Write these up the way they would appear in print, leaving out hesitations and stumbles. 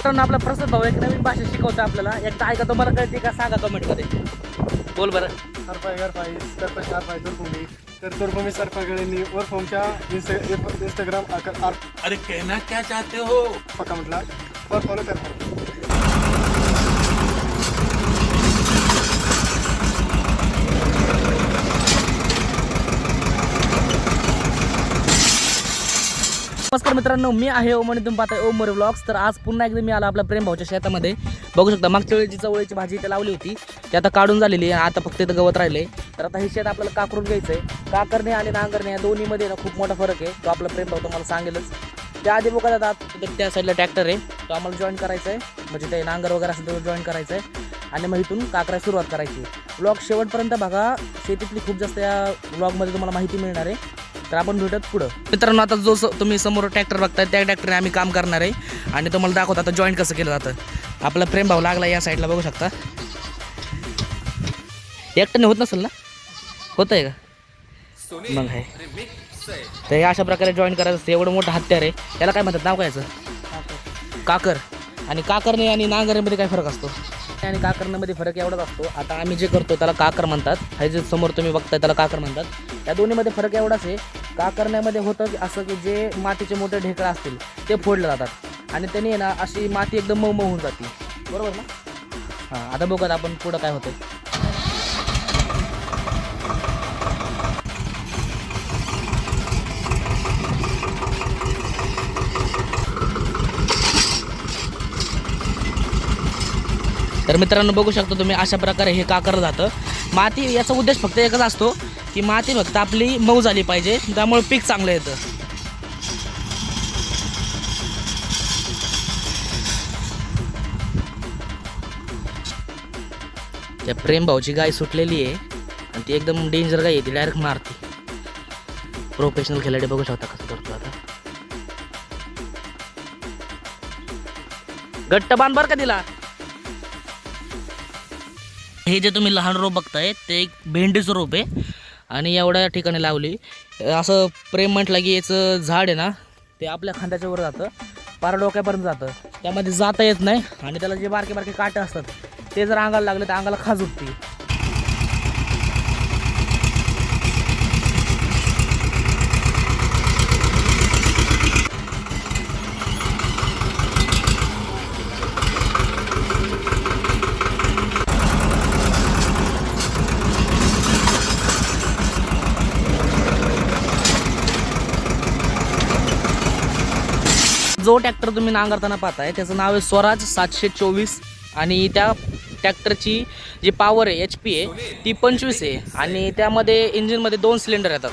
मित्रांनो आपला प्रसाद भाऊ एक नवीन भाषा शिकवतो आपल्याला. एकदा ऐका तुम्हाला कळते का सांगा कमेंटमध्ये. बोल बरं. तुर्भूमी सरफागळ्यांनी और फोमच्या इंस्टाग्राम अरे कहना क्या चाहते हो पक्का म्हटला और फॉलो करता. नमस्कार मित्रांनो, मी आहे ओम आणि तुम्ही पाहताय ओम मोरे व्लॉग्स. तर आज पुन्हा एकदा मी आलो आपल्या प्रेम भाऊच्या शेतामध्ये. बघू शकता मागच्या वेळेची चवळीची भाजी इथे लावली होती, ती आता काढून झालेली आहे. आता फक्त इथं गवत राहिले. तर आता हे शेत आपल्याला काकरून घ्यायचं आहे. काकरणे आणि नांगरणे या दोन्हीमध्ये ना खूप मोठा फरक आहे. तो आपला प्रेम भाऊ तुम्हाला सांगेलच. त्याआधी बघा आता त्या साईडला ट्रॅक्टर आहे, तो आम्हाला जॉईन करायचा आहे. म्हणजे ते नांगर वगैरे असेल तो जॉईन करायचा आहे आणि मग इथून काकरायला सुरुवात करायची. व्लॉग शेवटपर्यंत बघा, शेतीतली खूप जास्त या व्लॉगमध्ये तुम्हाला माहिती मिळणार आहे. तर आपण भेटत पुढं. मित्रांनो आता जो तुम्ही समोर ट्रॅक्टर बघताय त्या ट्रॅक्टरने आम्ही काम करणार आहे आणि तुम्हाला दाखवतो आता जॉईन कसं केलं जातं. आपला प्रेम भाऊ लागला या साईडला, बघू शकता. एकट्याने होत नसेल ना, होत आहे का मग आहे. तर हे अशा प्रकारे जॉईन करायचं असतं. एवढं मोठं हत्यार आहे, याला काय म्हणतात, नाव काय याचं? काकर. आणि काकरने आणि नांगरण्यामध्ये काय फरक असतो? आणि काकरण्यामध्ये फरक एवढाच असतो. आता आम्ही जे करतो त्याला काकर म्हणतात, हे जे समोर तुम्ही बघताय त्याला काकर म्हणतात. या दोन्हीमध्ये फरक एवढाच आहे. काकरण्यामध्ये होतं असं की जे मातीचे मोठे ढेकळं असतील ते फोडले जातात आणि त्याने ना अशी माती एकदम मऊ होऊन जाते, बरोबर ना? हां, आता बघत आपण पुढं काय होतं. तर मित्रांनो बघू शकता तुम्ही, अशा प्रकारे हे काकर जातं. माती याचा उद्देश फक्त एकच असतो की माती फक्त आपली मऊ झाली पाहिजे, त्यामुळे पीक चांगलं येतं. त्या प्रेम भाऊची गाय सुटलेली आहे आणि ती एकदम डेंजर गाय आहे, ती डायरेक्ट मारते. प्रोफेशनल खेळाडू बघू शकता कसं करतो. आता घट्ट बांध बर का तिला. हे जे तुम्ही लहान रोप बघताय ते एक भेंडीचं रोप आहे आणि एवढ्या ठिकाणी लावली. असं प्रेम म्हटलं की याचं झाड आहे ना, ते आपल्या खांद्याच्या वर जातं, पार डोक्यापर्यंत जातं. त्यामध्ये जाता येत नाही आणि त्याला जे बारके बारके काटे असतात ते जर अंगाला लागले तर अंगाला खाज उठते. जो ट्रॅक्टर तुम्ही नांगरताना पाहताय त्याचं नाव आहे स्वराज 724 आणि त्या ट्रॅक्टरची जी पॉवर आहे HP आहे ती 25 आहे आणि त्यामध्ये इंजिनमध्ये 2 सिलेंडर येतात.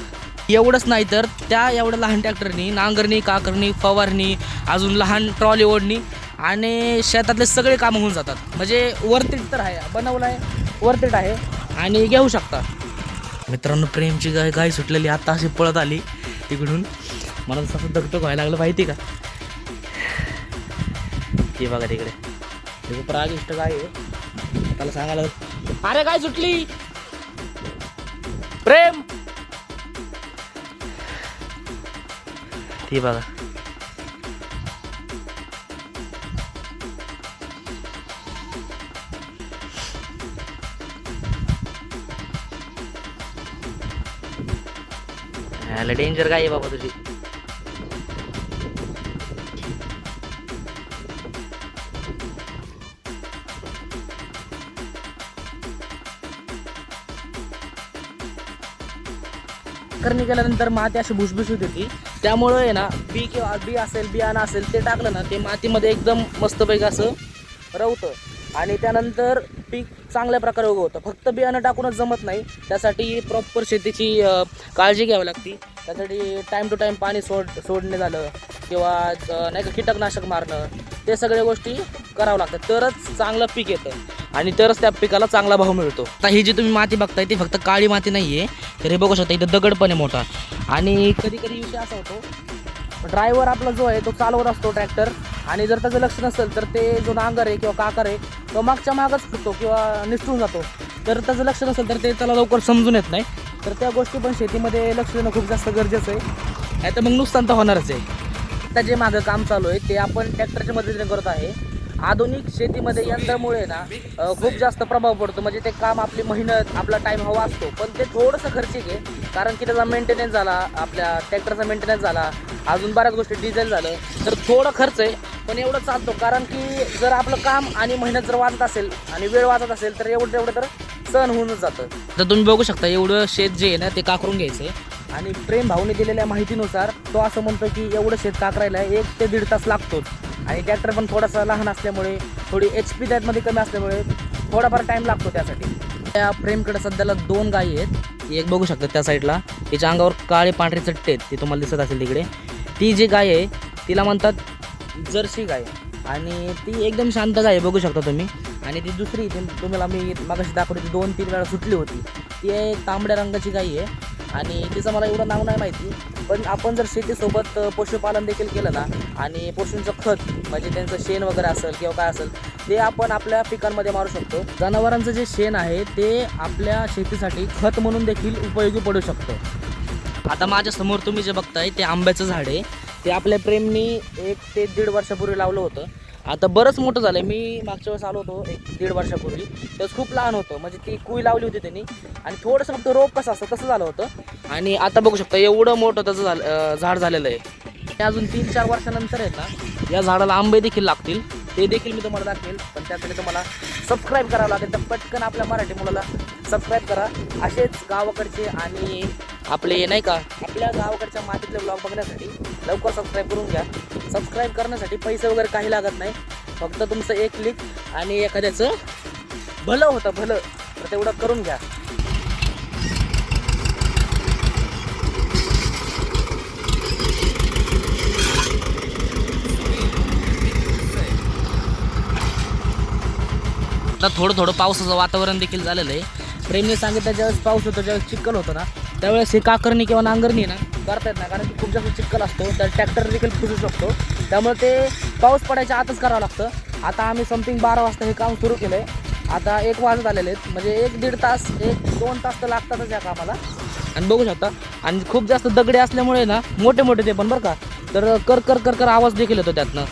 एवढंच नाही तर त्या एवढ्या लहान ट्रॅक्टरनी नांगरणी, काकरणी, फवारणी, अजून लहान ट्रॉली ओढणी आणि शेतातले सगळे कामं होऊन जातात. म्हणजे वरतीट तर आहे, बनवलं आहे, वरतीट आहे आणि घेऊ शकता. मित्रांनो प्रेमची गाय सुटलेली आता अशी पळत आली तिकडून. मला तसं दगदग व्हायला लागलं माहिती का. ती बघा तिकडे, तिकडे प्रागिष्ट गाय आहे. त्याला सांगायला अरे गाय सुटली प्रेम. ती बघा डेंजर गाय आहे बाबा तुझी. करणी केल्यानंतर माती अशी भुसभुशीत होती, त्यामुळं आहे ना बी असेल, बियाणं असेल ते टाकलं ना ते मातीमध्ये एकदम मस्तपैकी असं रवतं आणि त्यानंतर पीक चांगल्या प्रकारे उगवतं. फक्त बियाणं टाकूनच जमत नाही, त्यासाठी प्रॉपर शेतीची काळजी घ्यावी लागते. त्यासाठी टाईम टू टाईम पाणी सोडणे झालं किंवा नाही का कीटकनाशक मारणं, ते सगळ्या गोष्टी करावं लागतात, तरच चांगलं पीक येतं आणि तरच त्या पिकाला चांगला भाव मिळतो. आता ही जी तुम्ही माती बघताय ती फक्त काळी माती नाही आहे, तर हे बघू शकता इथं दगड पण आहे मोठा. आणि कधी कधी विषय असा होतो, ड्रायव्हर आपला जो आहे तो चालवत असतो ट्रॅक्टर आणि जर त्याचं लक्ष नसेल तर ते जो नांगर आहे किंवा काकर आहे तो मागच्या मागच फुटतो किंवा निसटून जातो. तर त्याचं लक्ष नसेल तर ते त्याला लवकर समजून येत नाही. तर त्या गोष्टी पण शेतीमध्ये लक्ष देणं खूप जास्त गरजेचं आहे, नाही तर मग नुकसान तर होणारच आहे. आता जे मागं काम चालू आहे ते आपण ट्रॅक्टरच्या मदतीने करत आहे आधुनिक शेतीमध्ये यंत्रामुळे ना खूप जास्त प्रभाव पडतो. म्हणजे ते काम आपली मेहनत आपला टाईम हवा असतो, पण ते थोडंसं खर्चिक आहे. कारण की त्याचा मेंटेनन्स झाला, आपल्या ट्रॅक्टरचा मेंटेनन्स झाला, अजून बऱ्याच गोष्टी डिझेल झालं तर थोडं खर्च आहे, पण एवढं चालतो. कारण की जर आपलं काम आणि मेहनत जर वाचत असेल आणि वेळ वाचत असेल तर एवढं तर सहन होऊनच जातं. तर तुम्ही बघू शकता एवढं शेत जे आहे ना ते काकरून घ्यायचं आहे. आणि प्रेम भाऊने दिलेल्या माहितीनुसार तो असं म्हणतो की एवढं शेत काकरायला 1 ते 1.5 तास लागतोच. आणि ट्रॅक्टर पण थोडासा लहान असल्यामुळे, थोडी HP त्यामध्ये कमी असल्यामुळे थोडाफार टाईम लागतो त्यासाठी. त्या प्रेमकडे सध्याला 2 गायी आहेत. एक बघू शकता त्या साईडला, तिच्या अंगावर काळे पांढरे चट्टे आहेत, ते तुम्हाला दिसत असेल तिकडे. ती जी गाय आहे तिला म्हणतात जर्सी गाय आणि ती एकदम शांत गाय आहे, बघू शकता तुम्ही. आणि ती दुसरी तुम्हाला मी मागाशी दाखवली, ती 2-3 वेळा सुटली होती, ती एक तांबड्या रंगाची गाय आहे. आणि तिचं मला एवढं नाव नाही माहिती, पण आपण जर शेतीसोबत पशुपालन देखील केलं ना आणि पशूंचं खत म्हणजे त्यांचं शेण वगैरे असेल किंवा काय असेल ते आपण आपल्या पिकांमध्ये मारू शकतो. जनावरांचं जे शेण आहे ते आपल्या शेतीसाठी खत म्हणून देखील उपयोगी पडू शकतं. आता माझ्यासमोर तुम्ही जे बघताय ते आंब्याचं झाड आहे. ते आपल्या प्रेमनी 1 ते 1.5 वर्षापूर्वी लावलं होतं. आता बरंच मोठं झालं आहे. मी मागच्या वेळेस आलो होतो 1-1.5 वर्षापूर्वी, त्यावेळेस खूप लहान होतं. म्हणजे ती कुई लावली होती त्यांनी आणि थोडंसं फक्त रोप कसं असतं तसं झालं होतं. आणि आता बघू शकता एवढं मोठं त्याचं झाड झालेलं आहे. अजून 3-4 वर्षानंतर आहेत ना या झाडाला आंबे देखील लागतील, ते देखील मी तुम्हाला दाखवेल. पण त्यासाठी तुम्हाला सबस्क्राईब करावं लागेल. तर पटकन आपल्या मराठी मुलाला सबस्क्राईब करा. असेच गावाकडचे आणि आपले नाही का आपल्या गावाकडच्या मातीतले ब्लॉग बघण्यासाठी लवकर सबस्क्राईब करून घ्या. सबस्क्राईब करण्यासाठी पैसे वगैरे काही लागत नाही, फक्त तुमचं एक क्लिक आणि एखाद्याचं भलं होतं भलं, तर तेवढं करून घ्या. आता थोडं पावसाचं वातावरण देखील झालेलं आहे. प्रेमने सांगितलं ज्यावेळेस पाऊस होतो, ज्यावेळेस चिखल होतं ना त्यावेळेस हे काकरणी किंवा नांगरणी ना करता येत नाही, कारण की खूप जास्त चिखल असतो, तर ट्रॅक्टर देखील फुसू शकतो. त्यामुळे ते पाऊस पडायच्या आतच करावं लागतं. आता आम्ही समथिंग 12 वाजता हे काम सुरू केलं आहे. आता 1 वाजत आलेले आहेत, म्हणजे 1-1.5 तास 1-2 तास तर लागतातच या कामाला. आणि बघू शकता आणि खूप जास्त दगडे असल्यामुळे ना मोठे ते पण बरं का, तर कर आवाज देखील येतो त्यातनं.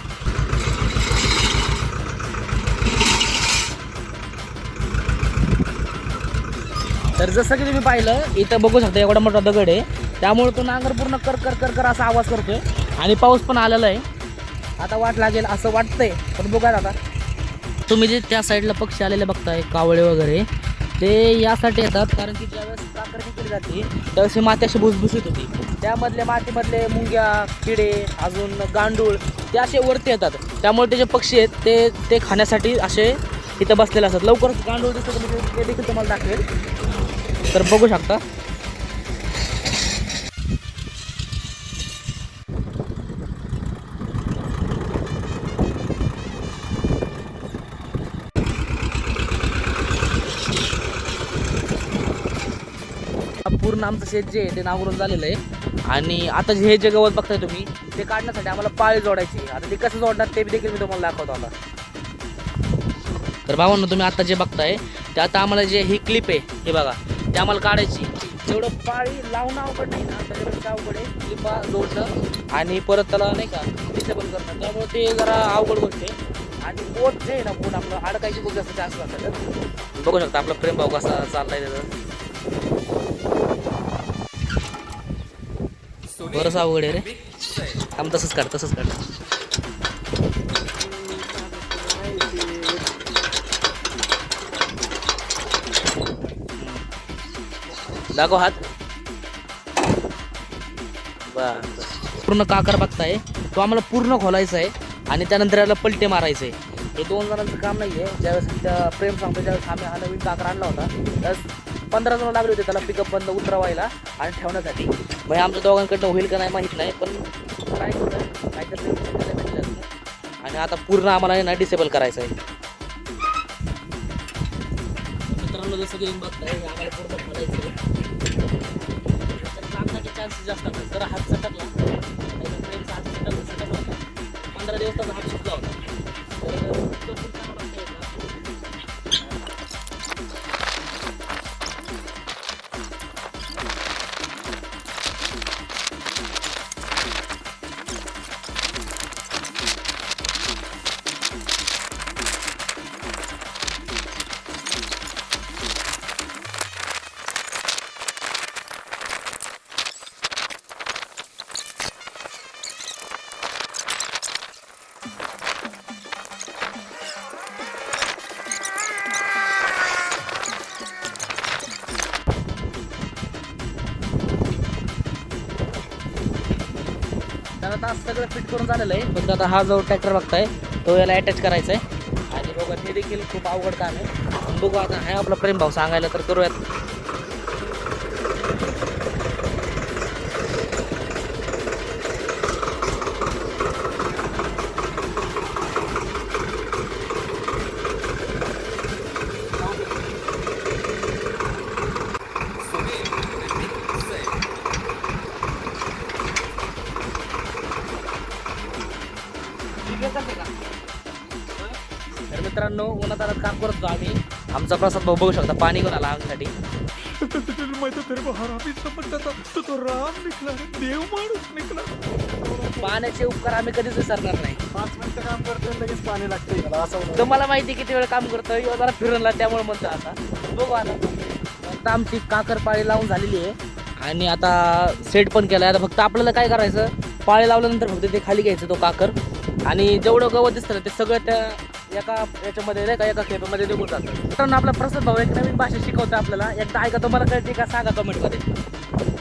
तर जसं की तुम्ही पाहिलं इथं बघू शकता एवढा मोठा दगड आहे, त्यामुळे तो नांगर पूर्ण कर असा आवाज करतोय. आणि पाऊस पण आलेला आहे, आता वाट लागेल असं वाटतंय, पण बघा आता. तुम्ही जे त्या साईडला पक्षी आलेले बघताय कावळे वगैरे, ते यासाठी येतात कारण की ज्यावेळेस काकरणी केली जाते त्यावेळेस माती अशी भुसभुशीत होती, त्यामधले मातीमधले मुंग्या किडे अजून गांडूळ ते असे वरती येतात. त्यामुळे ते जे पक्षी आहेत ते खाण्यासाठी असे इथं बसलेले असतात. लवकरच गांडूळ दिसतं म्हणजे ते देखील तुम्हाला दाखवेल, तर बघू शकता. पूर्ण आमचं शेत जे आहे ते नांगरून झालेलं आहे. आणि आता हे जे गवत बघताय तुम्ही ते काढण्यासाठी आम्हाला पाळी जोडायची. आता ते कसं जोडणार ते देखील मी तुम्हाला दाखवतो आता. तर भावांनो तुम्ही आता जे बघताय ते आता आम्हाला जे ही क्लिप आहे हे बघा, ते आम्हाला काढायची. जेवढं पाळी लावणं अवघड नाही ना त्याच्यापेक्षा अवघड आहे क्लिपा जोडणं आणि परत त्याला नाही का डिसेबल करणं, त्यामुळे ते जरा अवघड गोष्ट आहे. आणि बोट जे आहे ना बोट आपलं अडकायची खूप जास्त चान्स असतात. बघू शकता आपला प्रेम भाऊ कसा चाललाय त्याचं. बरंच अवघड आहे रे, आम तसंच काढ. दाखव हात. बस पूर्ण काकर बघताय तो आम्हाला पूर्ण खोलायचा आहे आणि त्यानंतर याला पलटे मारायचे. हे 2 जणांचं काम नाही आहे. ज्यावेळेस त्या प्रेम सांगतो ज्यावेळेस आम्ही हा नवीन काकर आणला होता त्यावेळेस 15 जण लागले होते त्याला पिकअप बंद उतरवायला आणि ठेवण्यासाठी. मग आमच्या दोघांकडनं होईल का नाही माहीत नाही, पण काय करतं काहीतरी. आणि आता पूर्ण आम्हाला ना डिसेबल करायचं आहे. मित्रांनो जसं की बघताय आम्हाला पूर्ण खोलायचं आहे. चान्सेस जास्त असतात. जर हात सटकला ट्रेनचा हात सटकला 15 दिवस त्याचा हात सुटला होता. तर आता सगळं फिट करून झालेलं आहे. फक्त आता हा जो ट्रॅक्टर बघताय तो याला अटॅच करायचा आहे. आणि बघा हे देखील खूप अवघड काम आहे. बघू आता आहे आपला प्रेम भाऊ सांगायला तर करूयात. तर मित्रांनो उन्हातानात काम करतो आम्ही. आमचा प्रसाद भाऊ बघू शकता पाणी घेऊन आला आमच्यासाठी. मैं तो तेरे को हरामी समझता था तो राम निकला देव माणूस निकला. पाण्याचे उपकार आम्ही कधीच विसरणार नाही. 5 मिनिटं काम करतोय लगेच पाणी लागतं याला असं होतं. तुम्हाला माहिती किती वेळ काम करतोय जरा फिरणला त्यामुळे म्हणतो आता बघू आता. आता आमची काकर पाळी लावून झालेली आहे आणि आता सेट पण केला आहे. आता फक्त आपल्याला काय करायचं पाळी लावल्यानंतर फक्त ते खाली घ्यायचं तो काकर आणि जेवढं गवत दिसतं ना ते सगळं त्या एका याच्यामध्ये नाही का एका खेपेमध्ये निघून जातं. मित्रांनो आपला प्रसाद भाऊ एक नवीन भाषा शिकवतो आपल्याला. एकदा ऐका तुम्हाला कळते का सांगा कमेंटमध्ये.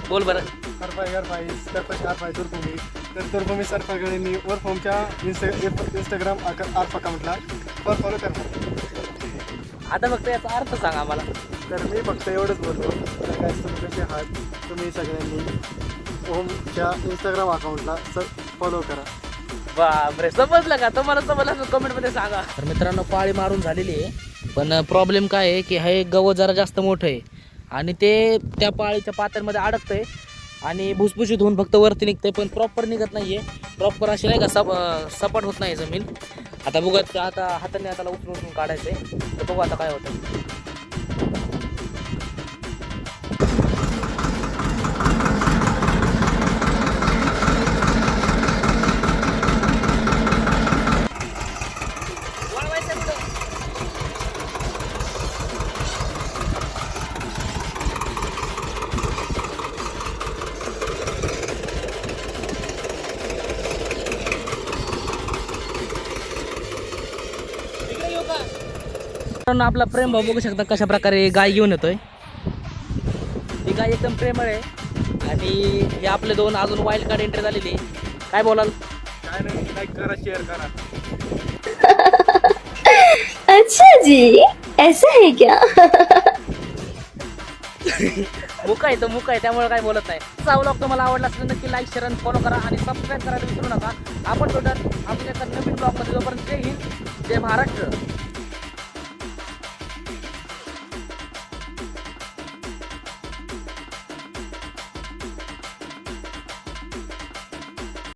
बोल बरं. सरफाई सरफाई तुर्भूमी तर तुर्भूमी सरफागळ्यांनी वर फॉर्मच्या इंस्टाग्राम अकाउंटला फॉलो करणार. आता फक्त याचा अर्थ सांगा आम्हाला. तर मी फक्त एवढंच बोलतो तर काय तुम्ही कसे आहात तुम्ही सगळ्यांनी ओमच्या इंस्टाग्राम अकाउंटला फॉलो करा. बापरे समजलं का तुम्हाला समजलं कमेंटमध्ये सांगा. तर मित्रांनो पाळी मारून झालेली आहे पण प्रॉब्लेम काय आहे की हे गवत जरा जास्त मोठं आहे आणि ते त्या पाळीच्या पात्यांमध्ये अडकतंय आणि भुसभुशीत होऊन फक्त वरती निघतंय पण प्रॉपर निघत नाही आहे. प्रॉपर अशी नाही का सपाट होत नाही जमीन. आता बघत आता हाताने हाताला उचलून काढायचं आहे तर बघू आता काय होतं. मित्रांनो आपला प्रेम भाऊ बघू शकता कशा प्रकारे गाय घेऊन येतोय. ही गाय एकदम प्रेमळ आहे आणि हे आपले दोन अजून वाईल्ड कार्ड एंट्री झालेली. काय बोलाल. काय नाही लाईक करा शेअर करा. अच्छा जी ऐसा है क्या? मुका आहे तो मुका आहे त्यामुळे काय बोलत नाही. हा व्लॉग तुम्हाला आवडला असेल तर नक्की लाईक शेअर आणि फॉलो करा आणि सबस्क्राईब करायला विसरू नका. आपण भेटत आपल्या नवीन ब्लॉगमध्ये. जोपर्यंत जय हिंद जय महाराष्ट्र.